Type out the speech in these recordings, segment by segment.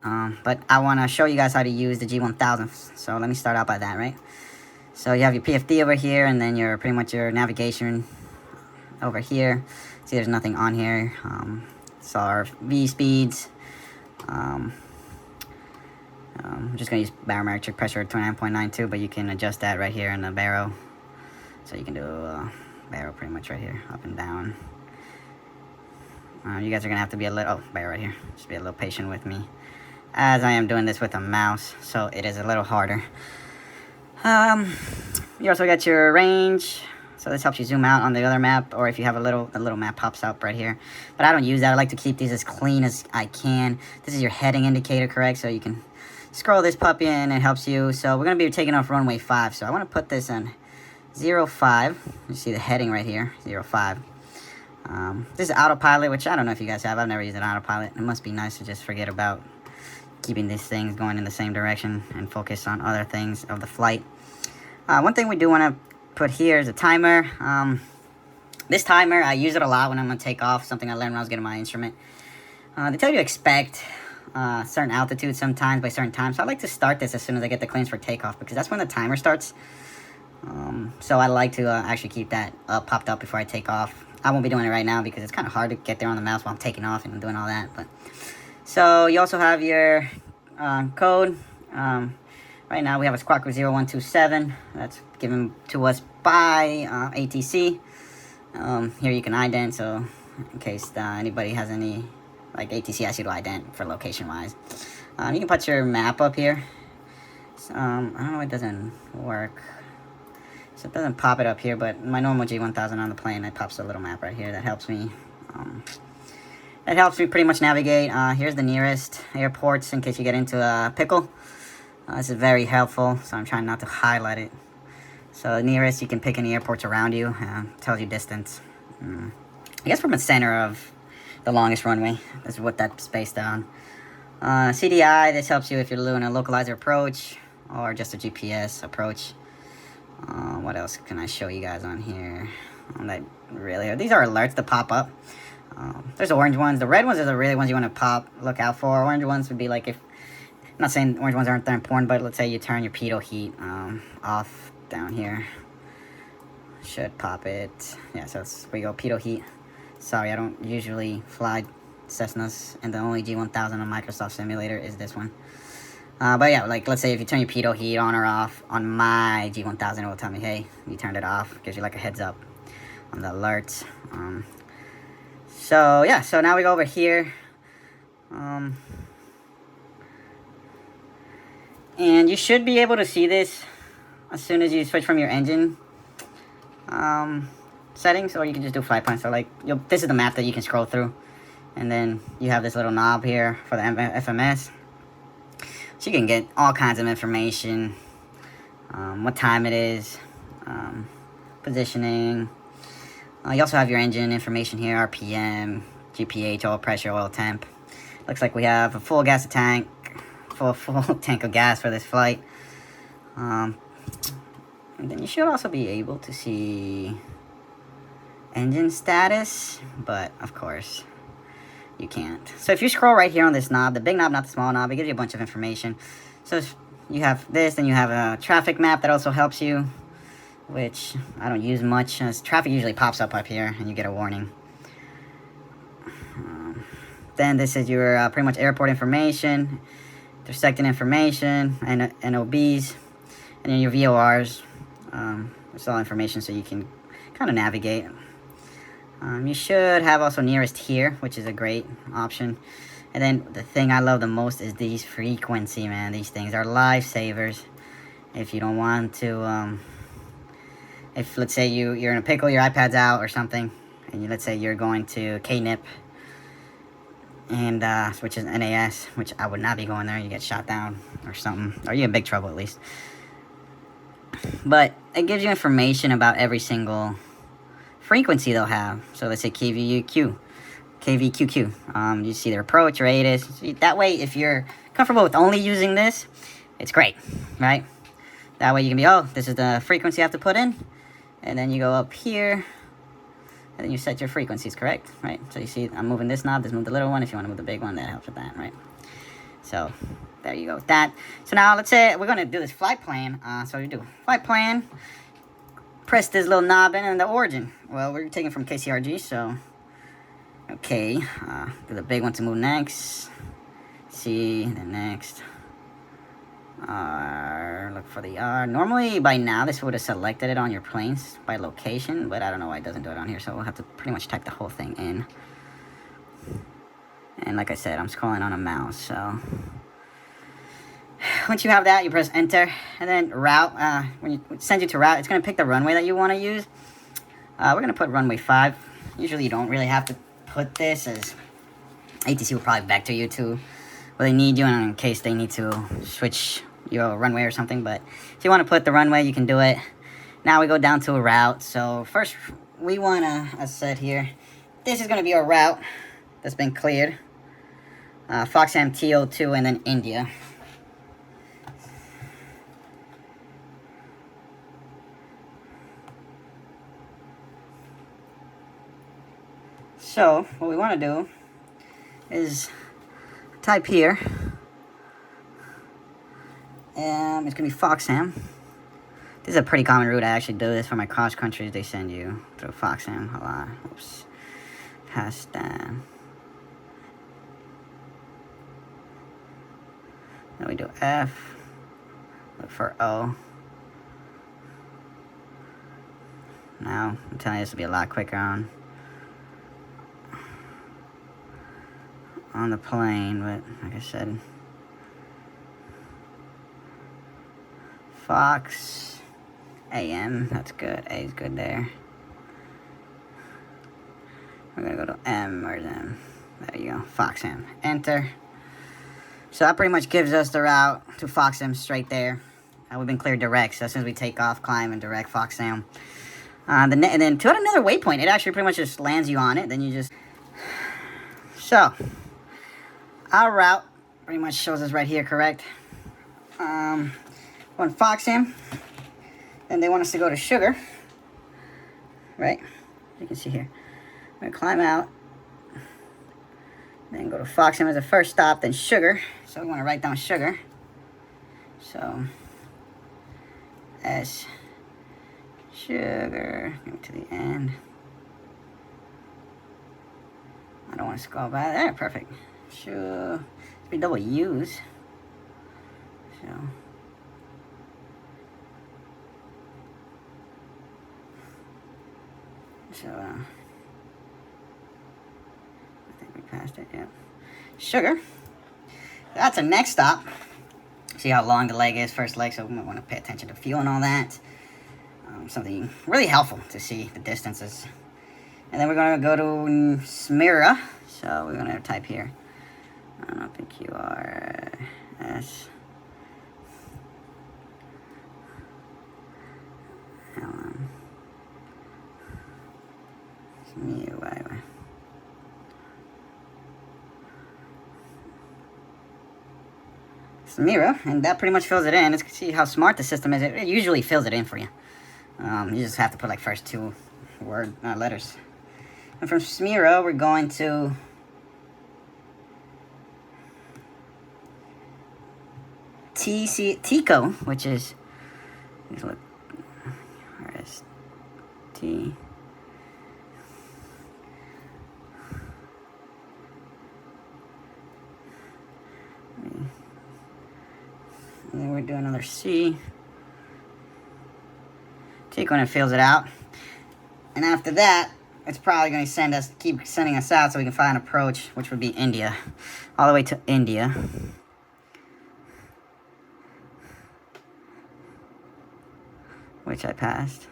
But I want to show you guys how to use the G1000. So let me start out by that, right? So you have your PFD over here, and then your pretty much your navigation over here. See, there's nothing on here. So our V speeds. I'm just gonna use barometric pressure 29.92, but you can adjust that right here in the baro. So you can do baro pretty much right here, up and down. You guys are gonna have to be a little baro right here. Just be a little patient with me, as I am doing this with a mouse, so it is a little harder. You also got your range, so this helps you zoom out on the other map, or if you have a little map pops up right here. But I don't use that. I like to keep these as clean as I can. This is your heading indicator, correct? So you can scroll this puppy in, it helps you. So we're going to be taking off runway 5, so I want to put this on 05. You see the heading right here, 05. This is autopilot, which I don't know if you guys have. I've never used an autopilot. It must be nice to just forget about keeping these things going in the same direction and focus on other things of the flight. One thing we do want to put here is a timer. This timer, I use it a lot when I'm going to take off, something I learned when I was getting my instrument. They tell you to expect certain altitudes sometimes by certain times. So I like to start this as soon as I get the clearance for takeoff, because that's when the timer starts. So I like to actually keep that popped up before I take off. I won't be doing it right now because it's kind of hard to get there on the mouse while I'm taking off and doing all that. But so you also have your code. Right now we have a squawk code 0127. That's given to us by ATC. Here you can ident, so in case anybody has any, like ATC asks you to ident for location wise. You can put your map up here. So, I don't know, it doesn't work. So it doesn't pop it up here, but my normal G1000 on the plane, it pops a little map right here that helps me. It helps me pretty much navigate. Here's the nearest airports in case you get into a pickle. This is very helpful, so I'm trying not to highlight it. So nearest, you can pick any airports around you. Tells you distance. I guess from the center of the longest runway. This is what that's based on. CDI, this helps you if you're doing a localizer approach or just a GPS approach. What else can I show you guys on here? These are alerts that pop up. There's orange ones. The red ones are the really ones you want to look out for. Orange ones would be like if, I'm not saying orange ones aren't that important, but let's say you turn your pitot heat off down here. Should pop it. Yeah, so we go pitot heat. Sorry, I don't usually fly Cessnas, and the only G1000 on Microsoft Simulator is this one. But yeah, like let's say if you turn your pitot heat on or off on my G1000, it will tell me, hey, you turned it off. Gives you like a heads up on the alerts. So yeah, so now we go over here. And you should be able to see this as soon as you switch from your engine settings, or you can just do flight plan. So like, this is the map that you can scroll through, and then you have this little knob here for the FMS. So you can get all kinds of information, what time it is, positioning. You also have your engine information here, RPM, GPH, oil pressure, oil temp. Looks like we have a full tank of gas for this flight. And then you should also be able to see engine status, but of course you can't. So if you scroll right here on this knob, the big knob, not the small knob, it gives you a bunch of information. So you have this, then you have a traffic map that also helps you, which I don't use much, as traffic usually pops up here and you get a warning. Then this is your pretty much airport information, intersecting information, and NOBs, and then your VORs. It's all information so you can kind of navigate. You should have also nearest here, which is a great option. And then the thing I love the most is these frequency, man. These things are lifesavers. If you don't want to, if let's say you're in a pickle, your iPad's out or something, and let's say you're going to KNIP, and which is NAS, which I would not be going there. You get shot down or something, or you in big trouble at least. But it gives you information about every single frequency they'll have. So let's say KVQQ. You see their approach, your ATIS. That way, if you're comfortable with only using this, it's great, right? That way you can be, oh, this is the frequency I have to put in. And then you go up here, and then you set your frequencies, correct? Right? So you see I'm moving this knob, just move the little one. If you want to move the big one, that helps with that, right? So there you go with that. So now let's say we're gonna do this flight plan. So we do flight plan. Press this little knob in and the origin. Well, we're taking from KCRG, so okay. Do the big one to move next. C, then next. R, look for the R. Normally by now this would have selected it on your planes by location, but I don't know why it doesn't do it on here, so we'll have to pretty much type the whole thing in. And like I said, I'm scrolling on a mouse, so once you have that, you press enter, and then route. When it sends you to route, it's going to pick the runway that you want to use. We're going to put runway 5. Usually you don't really have to put this, as ATC will probably vector you to where they need you, and in case they need to switch your runway or something. But if you want to put the runway, you can do it. Now we go down to a route. So first we want to, as said here, this is going to be our route that's been cleared. Foxham TO2 and then India. So what we want to do is type here. It's going to be Foxham. This is a pretty common route. I actually do this for my cross countries. They send you through Foxham. Hold on. Oops. Past that. Then we do F. Look for O. Now, I'm telling you, this will be a lot quicker on the plane, but like I said, Fox AM, that's good. A is good there. We're gonna go to M or M. There you go, Foxham. Enter. So that pretty much gives us the route to Foxham straight there. We've been cleared direct, so as soon as we take off, climb and direct Foxham. And then to another waypoint, it actually pretty much just lands you on it. Then you just... So, our route pretty much shows us right here, correct? We're on Foxham. Then they want us to go to Sugar. Right? You can see here. We're going to climb out. Then go to Foxham as the first stop, then Sugar. So we want to write down Sugar. So, S, Sugar, go to the end. I don't want to scroll by there, perfect. Sure, it's be double U's. So, I think we passed it, yeah. Sugar. That's a next stop. See how long the leg is, first leg, so we might want to pay attention to fuel and all that. Something really helpful to see the distances. And then we're going to go to Smyrna. So we're going to type here. I don't know, PQRS. Smyrna, and that pretty much fills it in. Let's see how smart the system is. It usually fills it in for you. You just have to put like first two letters. And from Smyrna, we're going to Tico, which is, look, where is T? And then we're doing another C. Tico, and it fills it out. And after that, it's probably going to keep sending us out so we can find an approach, which would be India. All the way to India. Which I passed.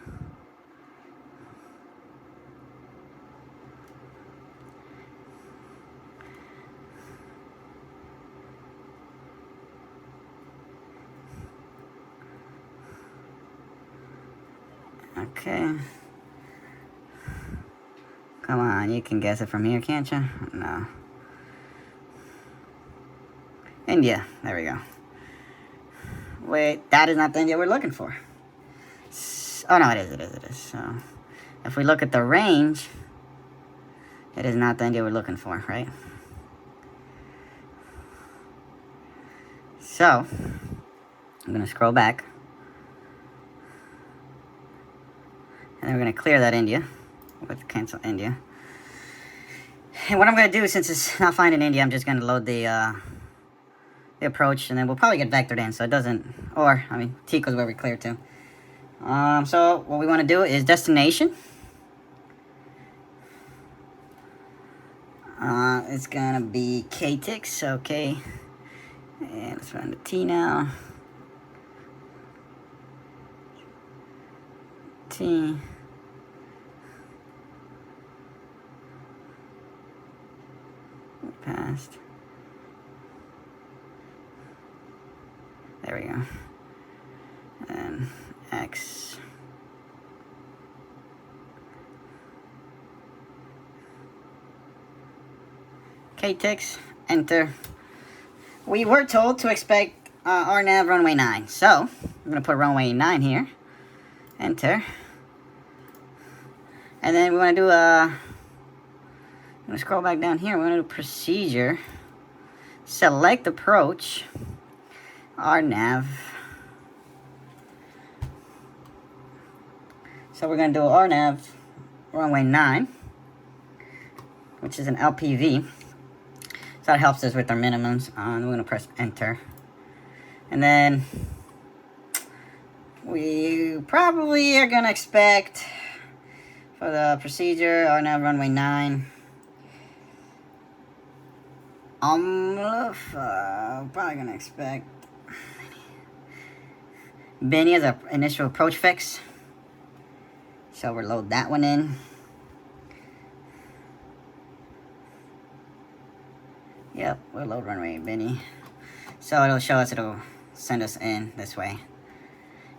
Okay. Come on, you can guess it from here, can't you? No. India. There we go. Wait, that is not the India we're looking for. Oh, no, it is. So, if we look at the range, it is not the India we're looking for, right? So, I'm going to scroll back. And we're going to clear that India with cancel India. And what I'm going to do, since it's not finding India, I'm just going to load the approach, and then we'll probably get vectored in, so it doesn't, or, I mean, Tico's where we clear to. So what we want to do is destination. It's going to be KTix, okay. And let's run the T now. T. Passed. There we go. And X. KTix, enter. We were told to expect RNAV runway 9. So, I'm going to put runway 9 here. Enter. And then we want to do I'm going to scroll back down here. We're going to do procedure. Select approach. RNAV. So we're going to do RNAV runway 9, which is an LPV. So that helps us with our minimums. We're going to press enter. And then we probably are going to expect for the procedure RNAV runway 9. Probably going to expect Benny as our initial approach fix. So we'll load that one in. Yep, we'll load runway Benny. So it'll show us, it'll send us in this way.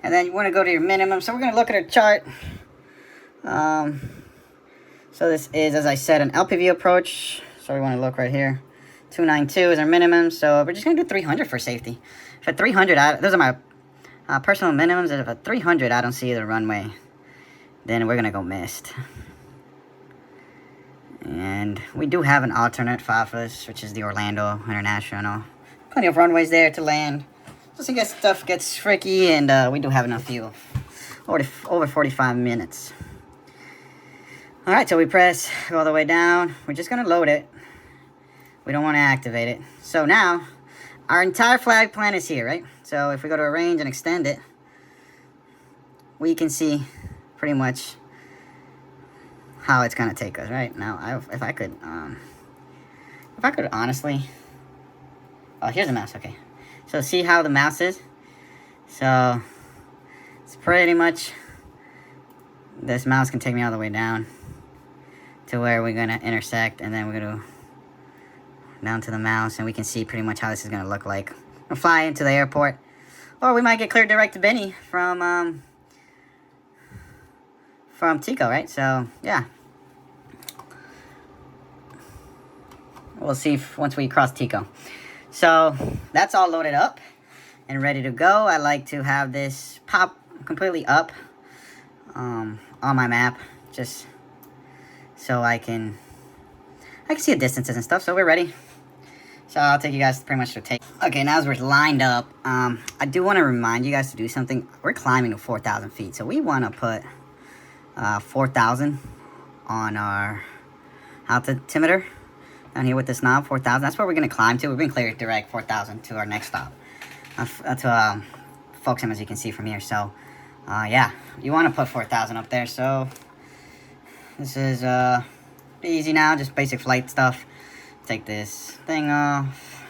And then you want to go to your minimum. So we're going to look at our chart. So this is, as I said, an LPV approach. So we want to look right here. 292 is our minimum. So we're just going to do 300 for safety. For 300, those are my personal minimums. If at 300 I don't see the runway, then we're going to go missed. And we do have an alternate FAFAs, which is the Orlando International. Plenty of runways there to land. Just in case stuff gets freaky, and we do have enough fuel. Over 45 minutes. Alright, so we press, go all the way down. We're just going to load it. We don't want to activate it. So now, our entire flag plan is here, right? So if we go to arrange and extend it, we can see pretty much how it's gonna take us, right? Now, if I could honestly, oh, here's the mouse, okay. So see how the mouse is? So it's pretty much, this mouse can take me all the way down to where we're gonna intersect, and then we're gonna down to the mouse, and we can see pretty much how this is gonna look like. We'll fly into the airport, or we might get cleared direct to Benny from Tico, right? So yeah, we'll see once we cross Tico. So that's all loaded up and ready to go. I like to have this pop completely up on my map, just so I can see the distances and stuff. So we're ready. So I'll take you guys pretty much to take. Okay, now as we're lined up, I do want to remind you guys to do something. We're climbing to 4,000 feet, so we want to put 4,000 on our altimeter down here with this knob. 4,000. That's where we're gonna climb to. We're gonna clear direct 4,000 to our next stop. To focus him, as you can see from here. So, yeah, you want to put 4,000 up there. So this is easy now, just basic flight stuff. Take this thing off.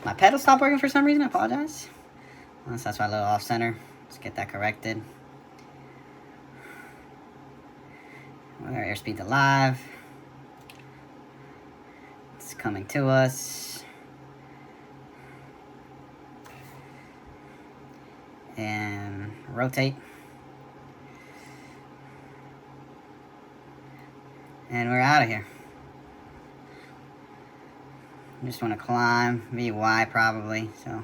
My pedal stopped working for some reason. I apologize. So that's why a little off center. Let's get that corrected. Our airspeed's alive. It's coming to us. And rotate. And we're out of here. Just want to climb VY probably. So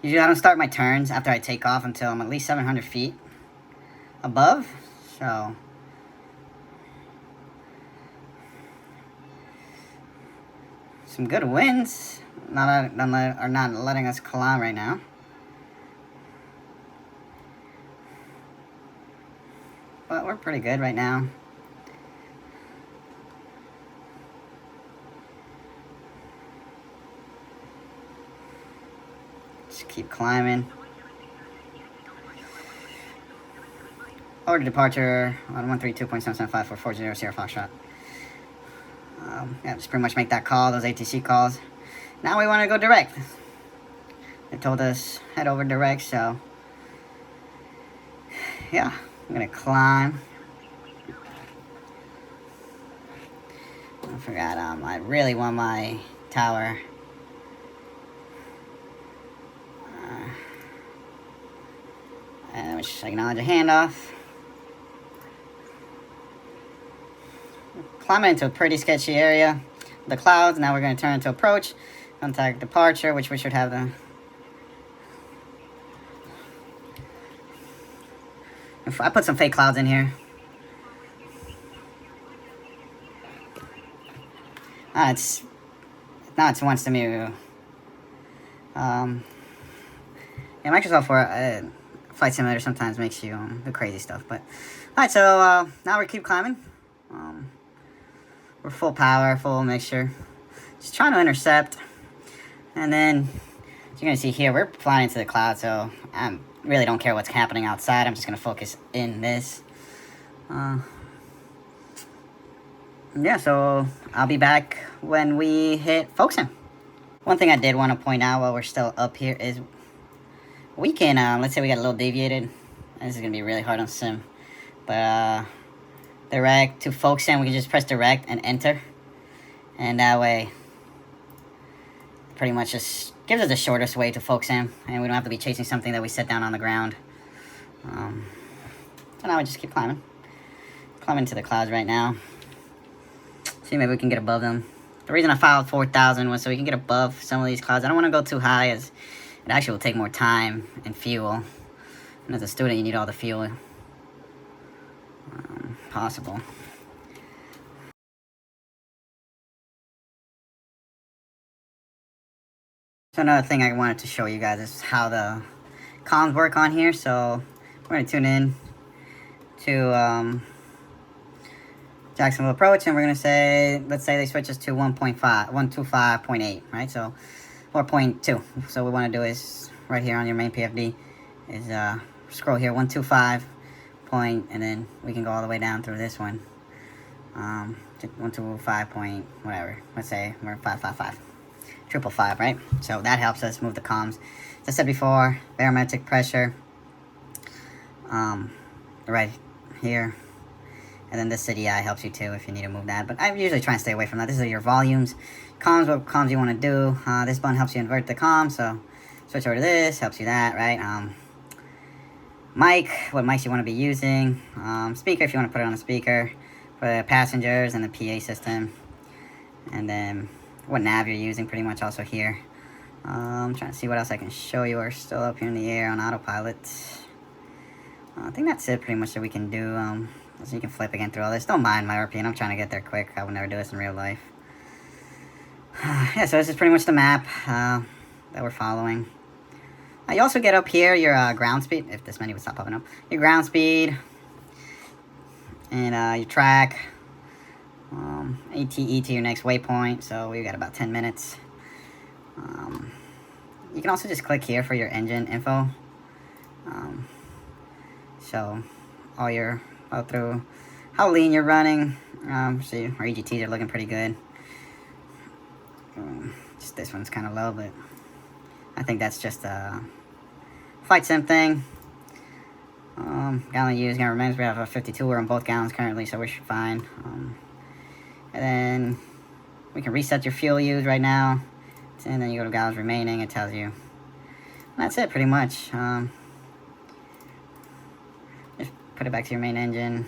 usually I don't start my turns after I take off until I'm at least 700 feet above. So some good winds. Are not letting us climb right now. But we're pretty good right now. Just keep climbing. Order departure on 132.775 Sierra Foxtrot. Yeah, just pretty much make that call, those ATC calls. Now we want to go direct. They told us head over direct, so yeah, I'm gonna climb. I forgot, I really want my tower. And just acknowledge a handoff. Climbing into a pretty sketchy area. The clouds, now we're going to turn into approach. Contact departure, which we should have the... I put some fake clouds in here. Now it wants to move. Yeah, Microsoft Flight Simulator sometimes makes you do crazy stuff. But alright, so now we keep climbing. We're full power, full mixture. Just trying to intercept. And then, as you're going to see here, we're flying into the cloud, so I really don't care what's happening outside. I'm just going to focus in this. Yeah, so I'll be back when we hit Folkestone. One thing I did want to point out while we're still up here is we can, let's say we got a little deviated. This is going to be really hard on sim. But, direct to Folkestone, we can just press direct and enter. And that way, pretty much just gives us the shortest way to Folkestone. And we don't have to be chasing something that we set down on the ground. So now we just keep climbing. Climbing to the clouds right now. See, maybe we can get above them. The reason I filed 4,000 was so we can get above some of these clouds. I don't want to go too high, as it actually will take more time and fuel. And as a student, you need all the fuel possible. So another thing I wanted to show you guys is how the comms work on here. So we're going to tune in to Jacksonville approach, and we're going to say, let's say they switch us to 125.8, right? So, or 0.2. So what we want to do is, right here on your main PFD, is scroll here, 125 point, and then we can go all the way down through this one. 125 point, whatever. Let's say we're 555. 555, right? So that helps us move the comms. As I said before, barometric pressure, right here. And then this CDI helps you too if you need to move that. But I usually try and stay away from that. This is your volumes. Comms, what comms you want to do. This button helps you invert the comms. So switch over to this, helps you that, right? Mic, what mics you want to be using. Speaker, if you want to put it on a speaker. For the passengers and the PA system. And then what nav you're using pretty much also here. I'm trying to see what else I can show you. We're still up here in the air on autopilot. I think that's it pretty much that we can do. So you can flip again through all this. Don't mind my RP, I'm trying to get there quick. I would never do this in real life. Yeah, so this is pretty much the map that we're following. You also get up here your ground speed, if this menu would stop popping up. Your ground speed, and your track, ATE to your next waypoint, so we've got about 10 minutes. You can also just click here for your engine info. So all your through how lean you're running. See, our EGTs are looking pretty good. Just this one's kind of low, but I think that's just a flight sim thing. Gallon used, gallon remains. We have a 52. We're on both gallons currently, so we're fine. And then we can reset your fuel use right now, and then you go to gallons remaining. It tells you. And that's it, pretty much. Just put it back to your main engine.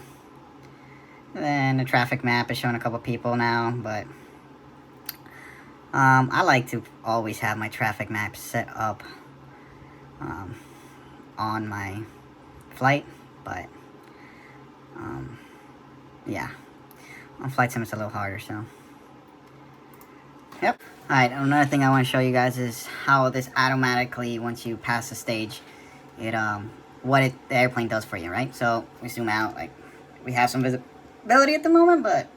And then the traffic map is showing a couple people now, but I like to always have my traffic map set up on my flight, but yeah, on flight sim it's a little harder, so Yep. Alright, another thing I want to show you guys is how this automatically, once you pass the stage, it the airplane does for you, right? So we zoom out, like we have some visibility at the moment, but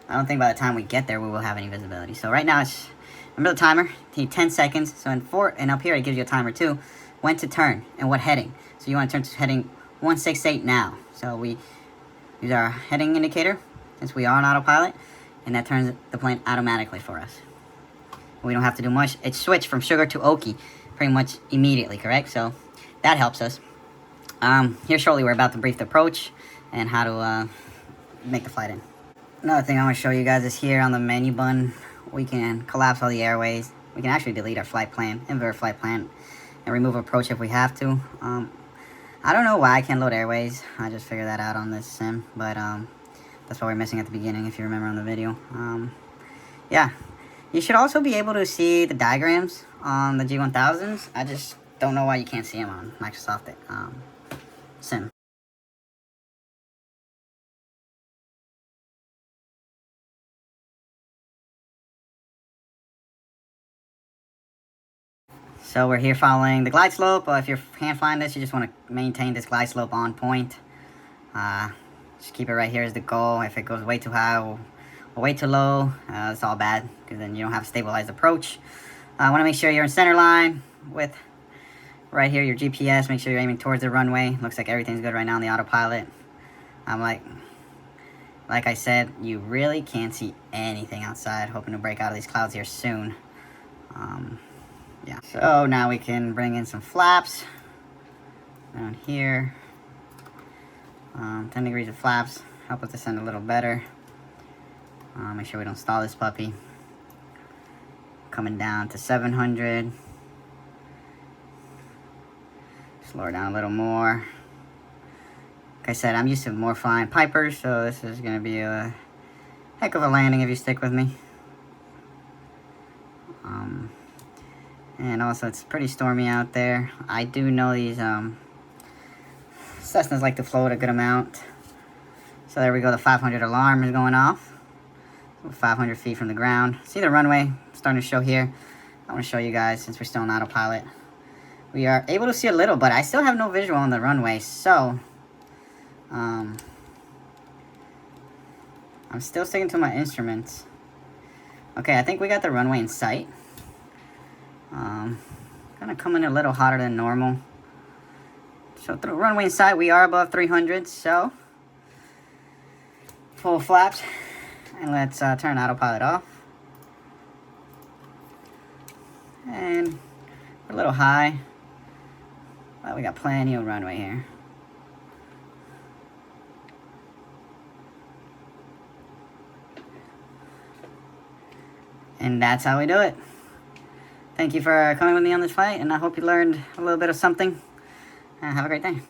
I don't think by the time we get there we will have any visibility. So right now it's, remember the timer? You need 10 seconds. So and up here it gives you a timer too. When to turn and what heading. So you want to turn to heading 168 now. So we use our heading indicator since we are on autopilot, and that turns the plane automatically for us. We don't have to do much. It switched from sugar to okie pretty much immediately, correct? So that helps us. Here shortly we're about to brief the approach and how to make the flight in. Another thing I want to show you guys is here on the menu button, we can collapse all the airways. We can actually delete our flight plan, invert flight plan, and remove approach if we have to. I don't know why I can't load airways. I just figured that out on this sim, but that's what we're missing at the beginning if you remember on the video. Yeah. You should also be able to see the diagrams on the G1000s. I just don't know why you can't see them on Microsoft Sim. So we're here following the glide slope. If you can't find this, you just want to maintain this glide slope on point. Just keep it right here as the goal. If it goes way too high or way too low, it's all bad because then you don't have a stabilized approach. I want to make sure you're in center line with right here your GPS. Make sure you're aiming towards the runway. Looks like everything's good right now on the autopilot. Like I said, you really can't see anything outside. Hoping to break out of these clouds here soon. Yeah. So now we can bring in some flaps down here. 10 degrees of flaps help us descend a little better. Make sure we don't stall this puppy. Coming down to 700. Slow her down a little more. Like I said, I'm used to more flying Pipers, so this is going to be a heck of a landing if you stick with me. And also, it's pretty stormy out there. I do know these Cessnas like to float a good amount. So there we go, the 500 alarm is going off. 500 feet from the ground. See the runway starting to show here. I want to show you guys since we're still on autopilot. We are able to see a little, but I still have no visual on the runway, so I'm still sticking to my instruments. Okay, I think we got the runway in sight. Gonna come in a little hotter than normal. So through runway in sight, we are above 300, so full flaps. And let's turn autopilot off. And we're a little high. Well, we got plenty of runway here. And that's how we do it. Thank you for coming with me on this flight, and I hope you learned a little bit of something. Have a great day.